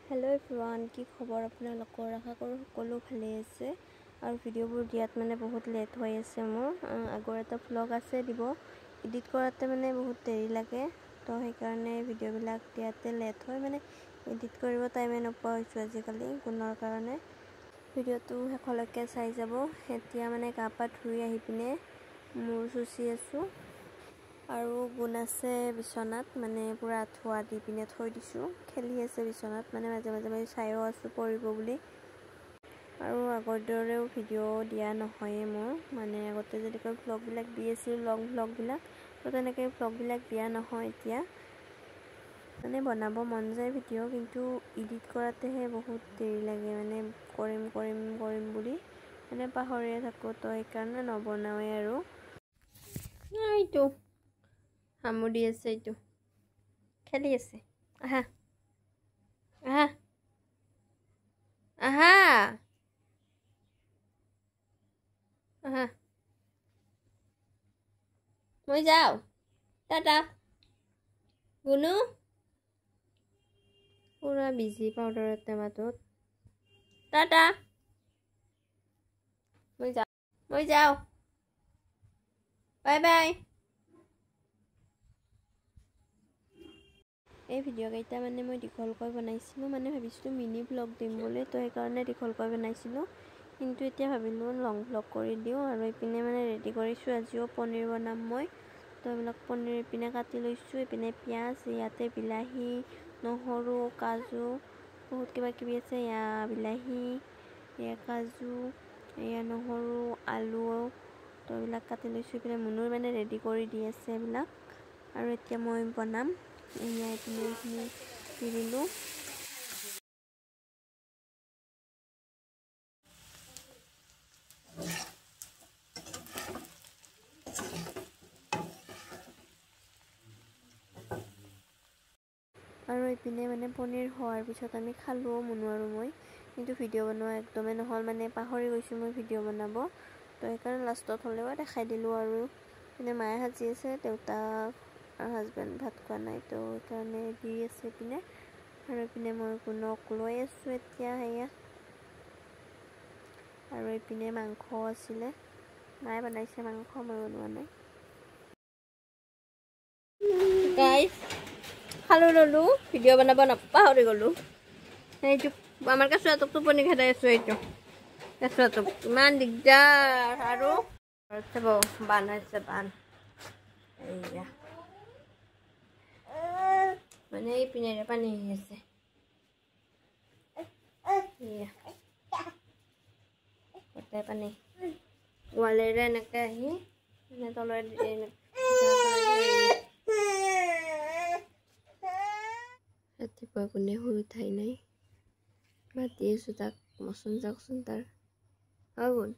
hello everyone की खबर আপোনালোকৰ আশা কৰো সকলো ভালে আছে আৰু ভিডিঅ'বোৰ দিয়াত বহুত লেট হৈ আছে মোৰ আগৰ এটা ব্লগ আছে দিব এডিট কৰাতে বহুত দেৰি লাগে তো সেই কাৰণে ভিডিঅ' বিলাক দিয়াতে লেট হয় এডিট কৰিব টাইমে নোপোৱা হৈছো আজিকালি গুণৰ কাৰণে ভিডিঅ'টো হেকলৈকে চাই যাব এতিয়া গা পা ধুই আহি পিনে মোৰ চুচি আছো আৰু গুণ আছে বিছনাত পুৰা ধোৱা দি পিনে থৈ দিছো খেলি আছে বিছনাত মাজে মাজে মই চাইও আছো পৰিব বুলি আৰু আগৰ দৰেও ভিডিঅ' দিয়া নহয় মোৰ আগতে যেনেকৈ ব্লগ বিলাক দি আছিল লং ব্লগ বিলাক তো তেনেকৈ ব্লগ বিলাক দিয়া নহয় এতিয়া বনাব মন যায় ভিডিঅ' কিন্তু এডিট কৰাতেহে বহুত দেৰি লাগে কৰিম বুলি পাহৰিয়ে থাকো তো এই কাৰণে নবনাওয়ে আৰু এইটো হামুদি আছে এইটো খেলি আছে আহা আহা আহা আহা মই যাও টাটা গুনু পুরা বিজি পাউডারের টেমাটোত টাটা মই যাও বাই বাই এই ভিডিঅ' কেইটা মই দীঘলকৈ বনাইছিলো ভাবিছিলো মিনি ব্লগ দিম বুলি তো সেই কাৰণে দীঘলকৈ বনাইছিলো কিন্তু এতিয়া ভাবিলো লং ব্লগ কৰি দিও আৰু ইপিনে ৰেডি কৰিছো আজিও পনীৰ বনাম মই তো এইবিলাক পনীৰ ইপিনে কাটি লৈছো ইপিনে পিয়াজ ইয়াতে বিলাহী নহৰু কাজু বহুত কিবা কিবি আছে ইয়া বিলাহী ইয়া কাজু ইয়া নহৰু আলু তো এইবিলাক কাটি লৈছো ইপিনে মুনুৰ ৰেডি কৰি দি আছে এইবিলাক আৰু এতিয়া মই বনাম ইয়া ইপিনে দি দিলো আৰু ইপিনে পনীৰ হোৱাৰ পিছত আমি খালো মুনু আৰু মই কিন্তু ভিডিঅ' বনোৱা একদমে নহল পাহৰি গৈছো মই ভিডিঅ' বনাব তো সেইকাৰণে লাষ্টত হ'লেও দেখাই দিলো আৰু মায়ে সাজি আছে দেউতাক আৰু হাজবেণ্ড ভাত খোৱা নাই তো সেইকাৰণে দি আছে পিনে আৰু ইপিনে মই গুণক লৈ আছো এতিয়া সেয়া আৰু ইপিনে মাংস আছিলে মায়ে বনাইছে মাংস মই বনোৱা নাই গাইস খালো ললো ভিডিঅ' বনাব নাপাহৰি গলো এইটো আমাৰ কেঁচুৱাটোক টোপনি খেদাই আছো এইটো কেঁচুৱাটোক ইমান দিগদাৰ আৰু বান আছে বান এইয়া এই পিনেৰে পানী আহি আছে গোটেই পানী ৱালেৰে এনেকে আহি তলেৰে ৰাতিপুৱা কোনে শুই উঠাই নাই মাতি আছো তাক মচোন যাওকচোন তাৰ গুণ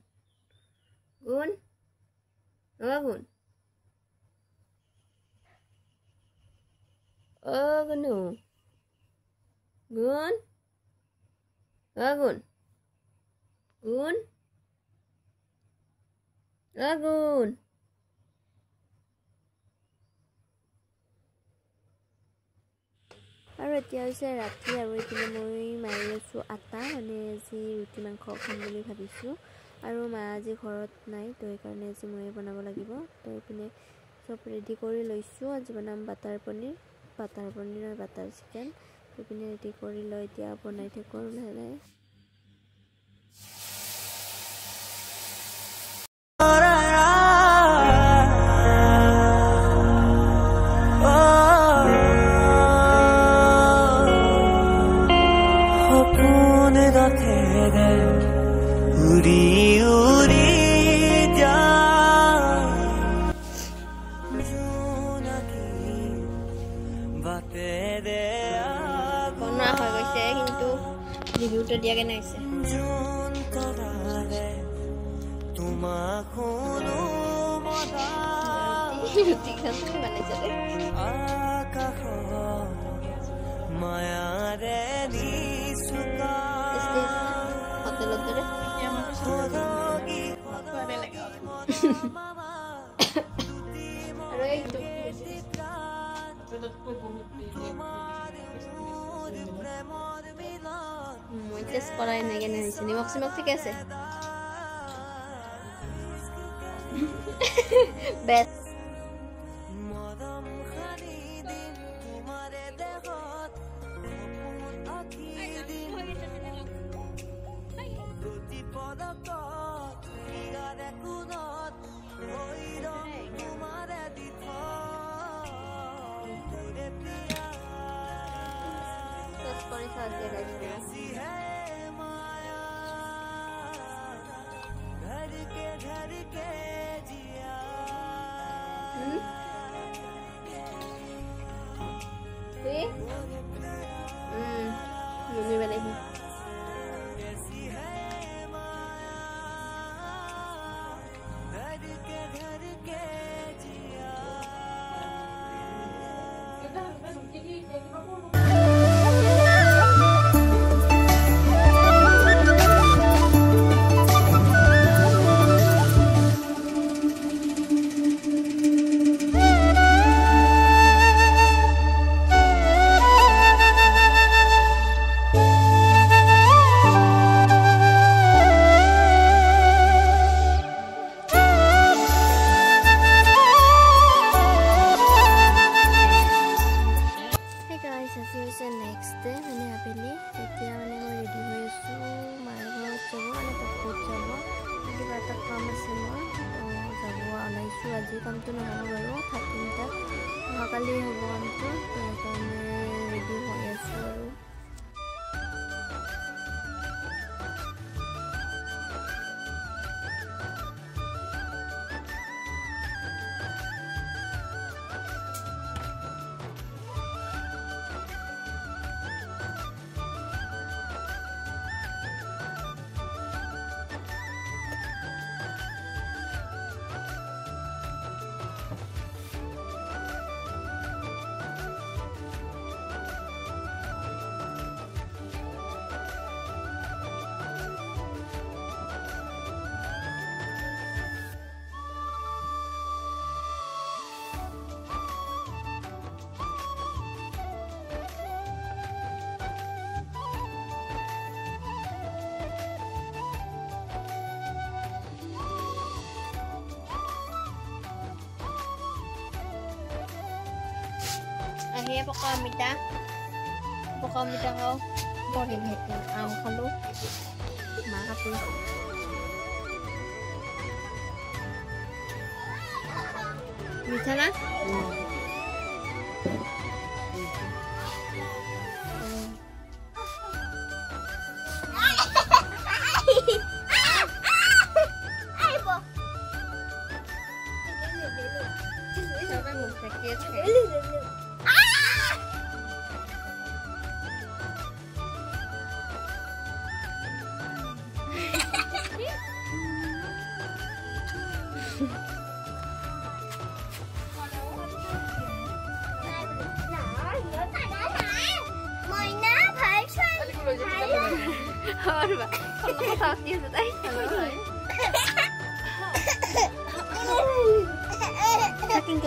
গুণ গুণ গুণু গুণ গুণ গুণ গুণ আৰু এতিয়া হৈছে ৰাতি আৰু এইপিনে মই মাৰি আছো আটা আজি ৰুটি মাংস খাম বুলি ভাবিছো আৰু মা আজি ঘৰত নাই তো সেইকাৰণে আজি ময়ে বনাব লাগিব তো এইপিনে চব ৰেডি কৰি লৈছো আজি বনাম বাটাৰ পনীৰ আৰু বাটাৰ চিকেন এইপিনে ৰেডি কৰি লৈ এতিয়া বনাই থাকো লাহে বনোৱা হৈ গৈছে কিন্তু ৰিভিউটো দিয়াকে নাইছে ৰুটি খাই বনাইছে হোটেলত দৰে আৰু এইটো টেষ্ট কৰাই নাই কেনে হৈছে নিমখ চিমখ ঠিক আছে বেষ্ট mummy बनाई next day মানে আবেলি তেতিয়া মানে মই ৰেডি হৈ আছো মাৰ ঘৰত যাব মানে পকত যাব কিবা এটা কাম আছে মই যাব ওলাইছো আজি কামটো নহ'ব বাৰু থাকিমটা অহাকালি হ'ব কামটো সেইকাৰণে ৰেডি হৈ আছো আৰু Akhirnya pokok mita kau borin hati am kalu maaf tuh bisa lah और बा kalau kau dia sudah saking